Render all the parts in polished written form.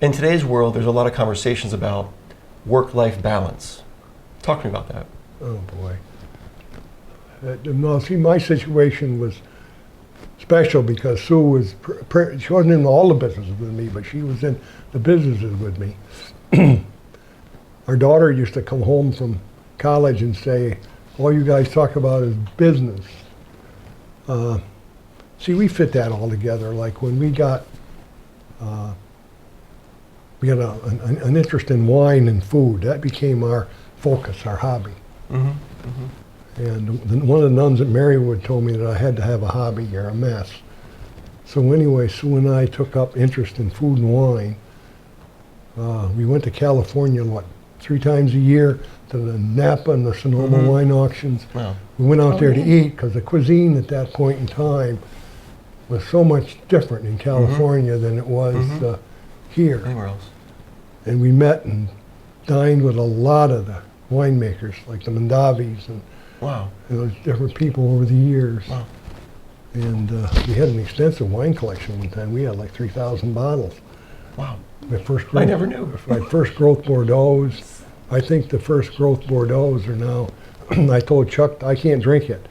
In today's world, there's a lot of conversations about work-life balance. Talk to me about that. Oh boy. No, see, my situation was special because Sue was, she wasn't in all the businesses with me, but she was in the businesses with me. Our daughter used to come home from college and say, all you guys talk about is business. See, we fit that all together. Like when we got an interest in wine and food, that became our focus, our hobby. Mm-hmm. Mm-hmm. And one of the nuns at Marywood told me that I had to have a hobby or a mess. So anyway, Sue and I took up interest in food and wine. We went to California, 3 times a year to the Napa and the Sonoma Mm-hmm. wine auctions. Wow. We went out there to yeah. eat because the cuisine at that point in time was so much different in California than it was here. Anywhere else? And we met and dined with a lot of the winemakers, like the Mondavis and Wow. those different people over the years. Wow. And we had an extensive wine collection one time. We had like 3,000 bottles. Wow. My first I growth, never knew. my first growth Bordeaux. I think the first growth Bordeaux are now. I told Chuck I can't drink it.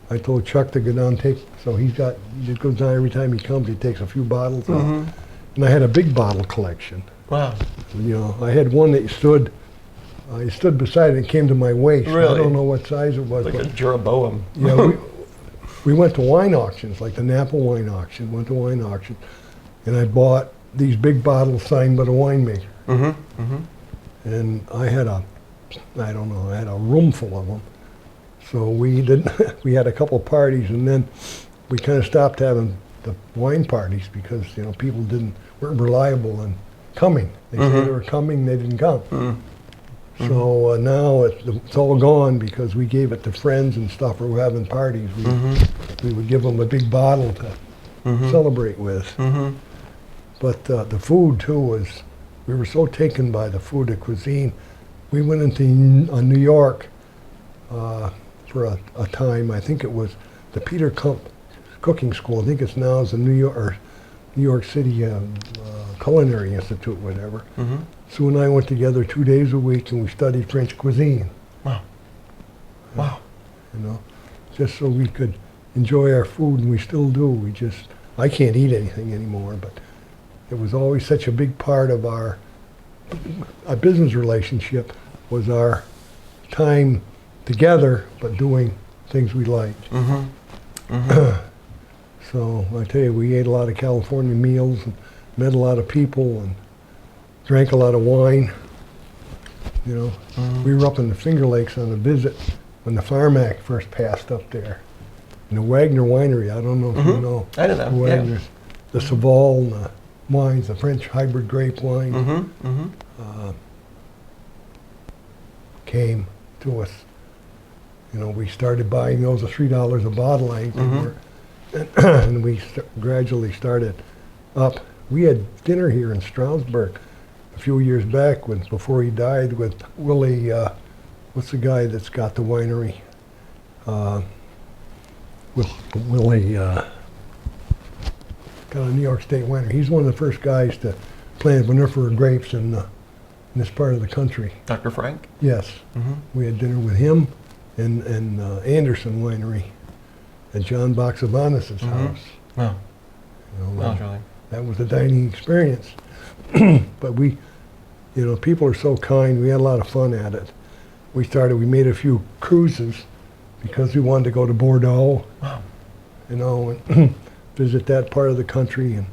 I told Chuck to go down and take. So he goes down every time he comes. He takes a few bottles out. Mm-hmm. And I had a big bottle collection. Wow. You know, I had one that stood. I stood beside it and came to my waist. Really? I don't know what size it was. Like but a Jeroboam. yeah, we went to wine auctions, like the Napa wine auction. Went to wine auction, and I bought these big bottles signed by the winemaker. Mm-hmm. Mm-hmm. And I had a room full of them. So we we had a couple parties, and then we kind of stopped having the wine parties because people weren't reliable in coming. They said they were coming, they didn't come. Mm-hmm. So now it's all gone because we gave it to friends and stuff who were having parties. We would give them a big bottle to celebrate with. Mm-hmm. But the food too we were so taken by the food, the cuisine. We went into New York for a time. I think it was the Peter Kump Cooking School. I think it's now as the New York City Culinary Institute, whatever. Mm-hmm. Sue and I went together 2 days a week and we studied French cuisine. Wow. Wow. Just so we could enjoy our food, and we still do. I can't eat anything anymore, but it was always such a big part of our business relationship was our time together, but doing things we liked. Mm-hmm. Mm-hmm. So I tell you, we ate a lot of California meals and met a lot of people and drank a lot of wine. We were up in the Finger Lakes on a visit when the Farm Act first passed up there. And the Wagner Winery, I don't know if you know. I don't know. The Wagner's, the Saval and the wines, the French hybrid grape wine, Mm-hmm. Mm-hmm. came to us. We started buying those at $3 a bottle, I think they were. And we gradually started up. We had dinner here in Stroudsburg a few years back before he died with Willie, what's the guy that's got the winery? Willie, got a New York State winery. He's one of the first guys to plant vinifera grapes in this part of the country. Dr. Frank? Yes. Mm-hmm. We had dinner with him and Anderson Winery at John Boxavanis' house. Wow. Wow. Really. That was a dining experience. But people are so kind. We had a lot of fun at it. We made a few cruises because we wanted to go to Bordeaux. Wow. And visit that part of the country. And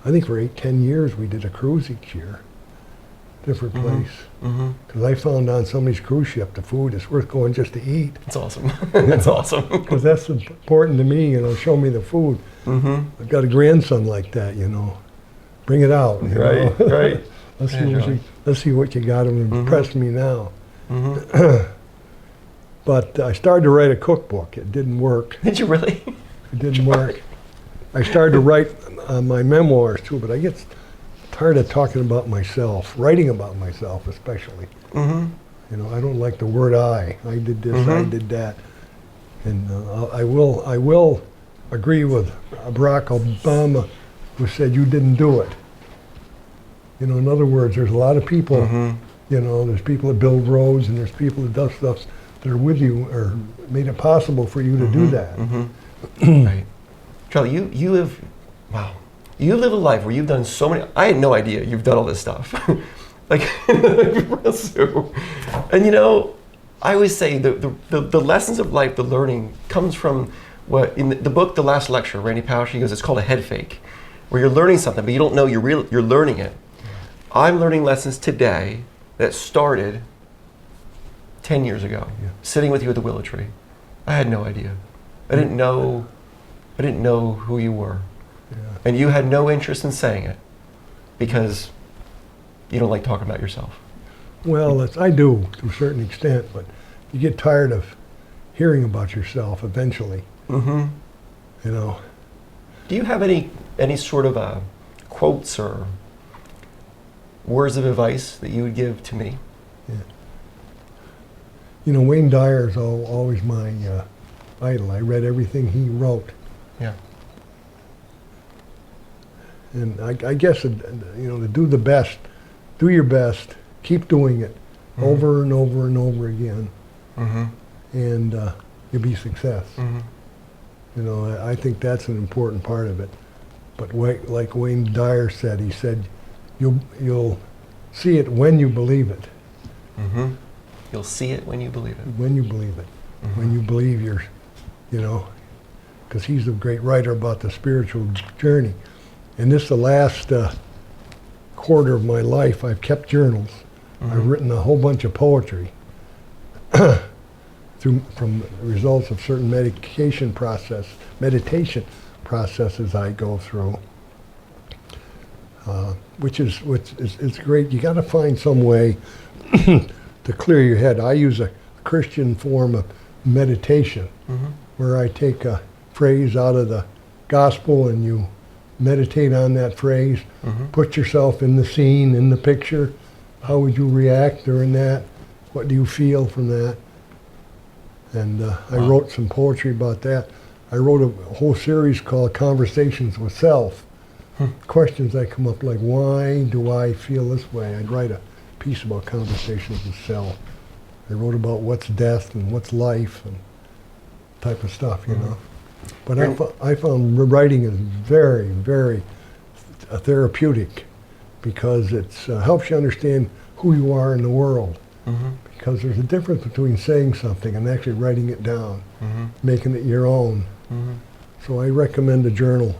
I think for 8-10 years we did a cruise each year, different place. Because I found on somebody's cruise ship the food is worth going just to eat. That's awesome. That's awesome. Because that's important to me, show me the food. Mm-hmm. I've got a grandson like that, Bring it out. Right, right. Let's see what you got to impress me now. Mm-hmm. But I started to write a cookbook. It didn't work. Did you really? It didn't work. I started to write my memoirs too, but I get tired of talking about myself, writing about myself especially. Mm-hmm. I don't like the word I. I did this, I did that. And I will agree with Barack Obama, who said you didn't do it. You know, in other words, there's a lot of people, Mm-hmm. you know, there's people that build roads and there's people that do stuff that are with you or made it possible for you to do that. Mm-hmm. Right. Charlie, you have, wow. You live a life where you've done so many, I had no idea you've done all this stuff. Like, Sue. And you know, I always say the lessons of life, the learning comes from what, in the book, The Last Lecture, Randy Pausch, he goes, it's called a head fake, where you're learning something, but you don't know you're learning it. I'm learning lessons today that started 10 years ago, sitting with you at the willow tree. I had no idea. I didn't know who you were. Yeah. And you had no interest in saying it because you don't like talking about yourself. Well, I do to a certain extent, but you get tired of hearing about yourself eventually. Mm-hmm. You know. Do you have any sort of quotes or words of advice that you would give to me? Yeah. You know, Wayne Dyer is always my idol. I read everything he wrote. Yeah. And I guess, you know, to do the best, do your best, keep doing it over and over and over again, and you'll be success. You know, I think that's an important part of it. But like Wayne Dyer said, he said, you'll see it when you believe it. You'll see it when you believe it. When you believe it. When you believe you know, because he's a great writer about the spiritual journey. And this is the last quarter of my life. I've kept journals. I've written a whole bunch of poetry from the results of certain meditation processes I go through, which is it's great. You got to find some way to clear your head. I use a Christian form of meditation, where I take a phrase out of the gospel and you meditate on that phrase, put yourself in the scene, in the picture. How would you react during that? What do you feel from that? And I wrote some poetry about that. I wrote a whole series called Conversations with Self. Questions that come up like, why do I feel this way? I'd write a piece about conversations with self. I wrote about what's death and what's life and type of stuff, you know. But I found writing is very, very therapeutic because it helps you understand who you are in the world. Because there's a difference between saying something and actually writing it down, making it your own. So I recommend a journal,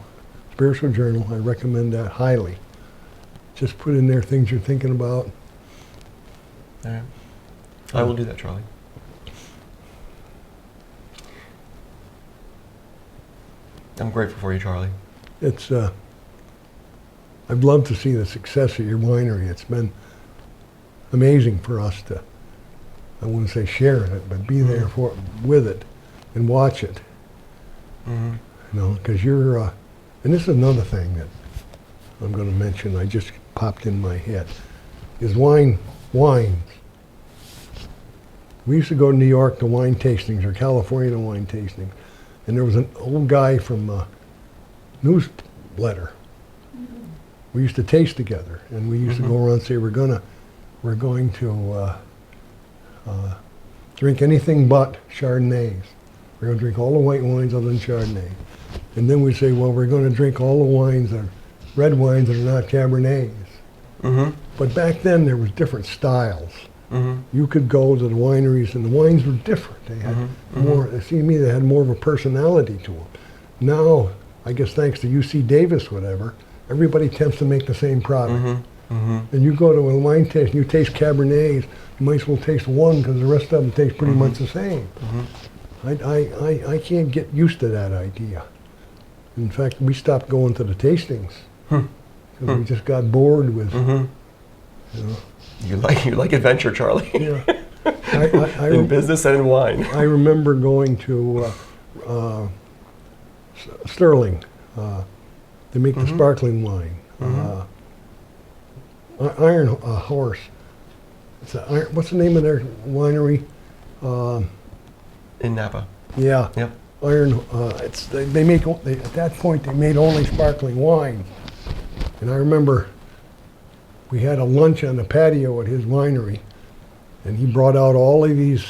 spiritual journal. I recommend that highly. Just put in there things you're thinking about. All right. I will do that, Charlie. I'm grateful for you, Charlie. It's, I'd love to see the success of your winery. It's been amazing for us to, I wouldn't say share in it, but be there with it and watch it. You know, because you're, and this is another thing that I'm going to mention, I just popped in my head, is wines. We used to go to New York to wine tastings or California to wine tastings. And there was an old guy from a newsletter. We used to taste together, and we used to go around and say, we're going to drink anything but Chardonnays. We're going to drink all the white wines other than Chardonnay. And then we'd say, well, we're going to drink all the wines, red wines that are not Cabernets. But back then there was different styles. You could go to the wineries and the wines were different. They had more, it seemed to me they had more of a personality to them. Now, I guess thanks to UC Davis, whatever, everybody tends to make the same product. And you go to a wine taste and you taste Cabernets, you might as well taste one because the rest of them taste pretty much the same. I can't get used to that idea. In fact, we stopped going to the tastings because we just got bored with, you know. You like adventure, Charlie. Yeah. In business and in wine. I remember going to Sterling. They make the sparkling wine. Iron Horse. What's the name of their winery? In Napa. Yeah. Yep. Iron. They make at that point they made only sparkling wine, and I remember we had a lunch on the patio at his winery, and he brought out all of these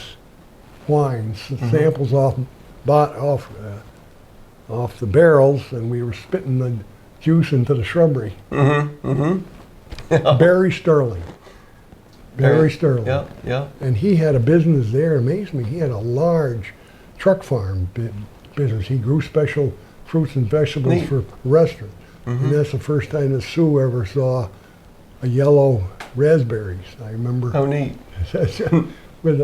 wines, samples off the barrels, and we were spitting the juice into the shrubbery. Barry Sterling. Barry Sterling. Yeah, yeah. And he had a business there. It amazed me. He had a large truck farm business. He grew special fruits and vegetables Neat. for restaurants. And that's the first time that Sue ever saw a yellow raspberries. I remember. Oh, neat. With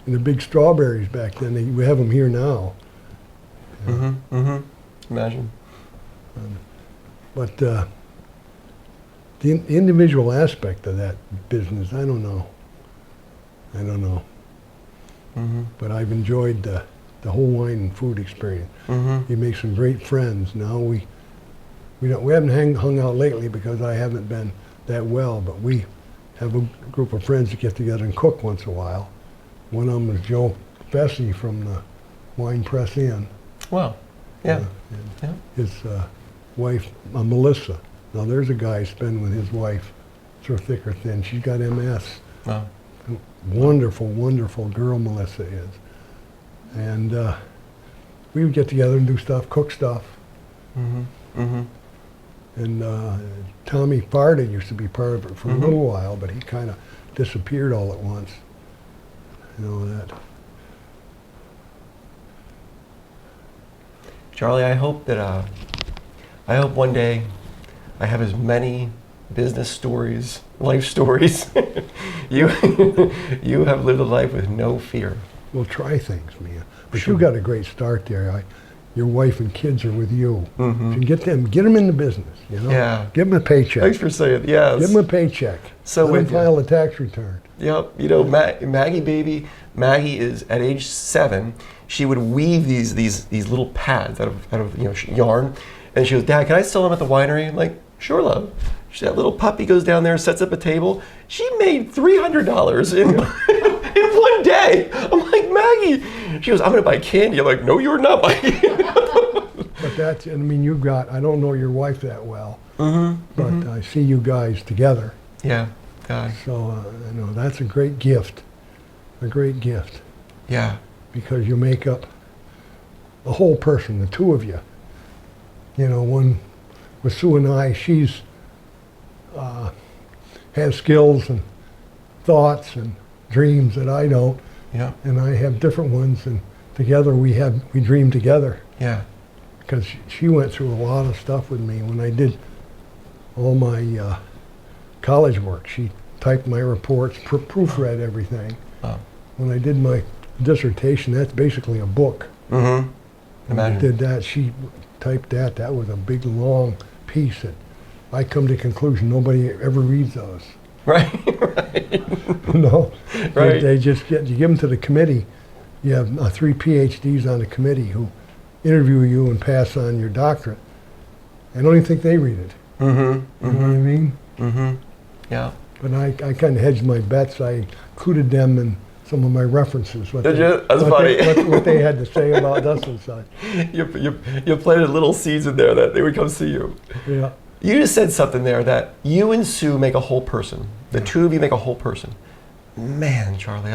and the big strawberries back then. We have them here now. Imagine. But the individual aspect of that business, I don't know. But I've enjoyed the whole wine and food experience. You make some great friends. Now we haven't hung out lately because I haven't been that well, but we have a group of friends that get together and cook once in a while. One of them is Joe Bessie from the Wine Press Inn. Wow. Yeah. And his wife, Melissa. Now there's a guy spending with his wife through thick or thin. She's got MS. Wow. Wonderful, wonderful girl Melissa is. And we would get together and do stuff, cook stuff. And Tommy Farda used to be part of it for a little while, but he kind of disappeared all at once. You know that. Charlie, I hope that I hope one day I have as many business stories, life stories. you have lived a life with no fear. We'll try things, Mia. But Sure. you got a great start there. Your wife and kids are with you. You get them in the business. You know. Yeah. Give them a paycheck. Thanks for saying it. Yes. Give them a paycheck. So Let with them file a tax return. Yep. You know, Maggie is at age 7. She would weave these little pads out of yarn, and she goes, "Dad, can I sell them at the winery?" I'm like, "Sure, love." That little puppy goes down there, sets up a table. She made $300 in one day. I'm like, Maggie. She goes, "I'm gonna buy candy." I'm like, "No, you're not buying." But I don't know your wife that well, but I see you guys together. Yeah. God. So I know that's a great gift. A great gift. Yeah. Because you make up the whole person, the two of you. You know, one with Sue and I, she's has skills and thoughts and dreams that I don't, Yeah. and I have different ones, and together we dream together. Yeah. Because she went through a lot of stuff with me when I did all my college work. She typed my reports, proofread everything. Oh. When I did my dissertation, that's basically a book. When I Imagine. did that, she typed that. That was a big, long piece that I come to the conclusion nobody ever reads those. Right. No, Right. They just you give them to the committee. You have 3 PhDs on the committee who interview you and pass on your doctorate. I don't even think they read it. You know what I mean? Yeah. But I kind of hedged my bets. I included them in some of my references. Did you? That's funny. What they had to say about us and such. You planted little seeds in there that they would come see you. Yeah. You just said something there that you and Sue make a whole person. The two of you make a whole person. Man, Charlie,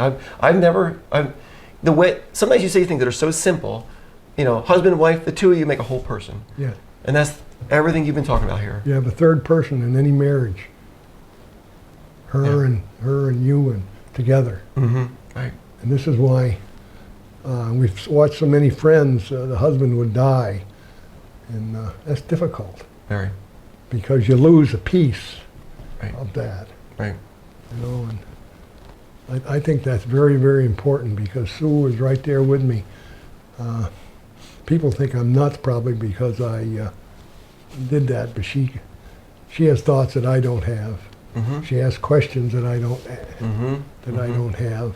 the way sometimes you say things that are so simple, husband and wife, the two of you make a whole person. Yeah. And that's everything you've been talking about here. You have a third person in any marriage. Her and you and together. Right. And this is why we've watched so many friends, the husband would die. And that's difficult Very. because you lose a piece Right. of that. Right. And I think that's very, very important because Sue was right there with me. People think I'm nuts probably because I did that, but she has thoughts that I don't have. She asks questions that I don't have.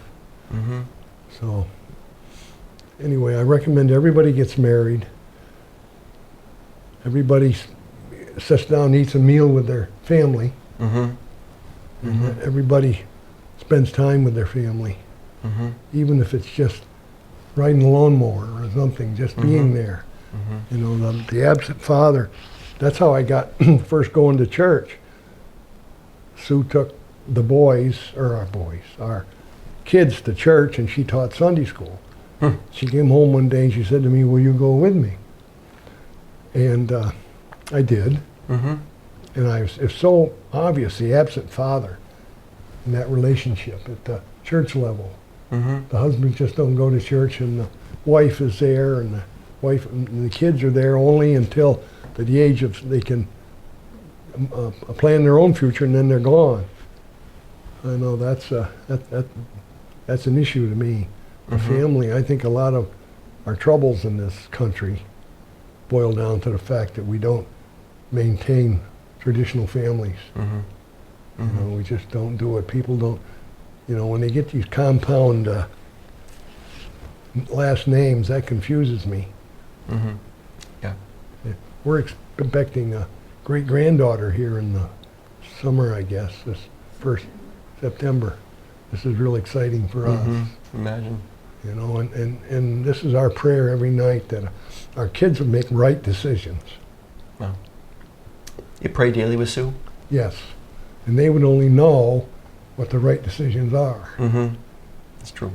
So anyway, I recommend everybody gets married. Everybody sits down and eats a meal with their family. And everybody spends time with their family, even if it's just riding a lawnmower or something, just being there. The absent father. That's how I got first going to church. Sue took the boys, or our kids to church, and she taught Sunday school. She came home one day and she said to me, "Will you go with me?" And I did. And it's so obvious the absent father in that relationship at the church level. The husbands just don't go to church, and the wife is there, and the wife and the kids are there only until the age of they can plan their own future, and then they're gone. I know that's an issue to me. The family. I think a lot of our troubles in this country boil down to the fact that we don't maintain traditional families. You know, we just don't do it. People don't. You know, when they get these compound last names, that confuses me. Yeah. We're expecting a great-granddaughter here in the summer, I guess, this first September. This is real exciting for us. Imagine. You know, and this is our prayer every night, that our kids will make right decisions. Wow. You pray daily with Sue? Yes. And they would only know what the right decisions are. That's true.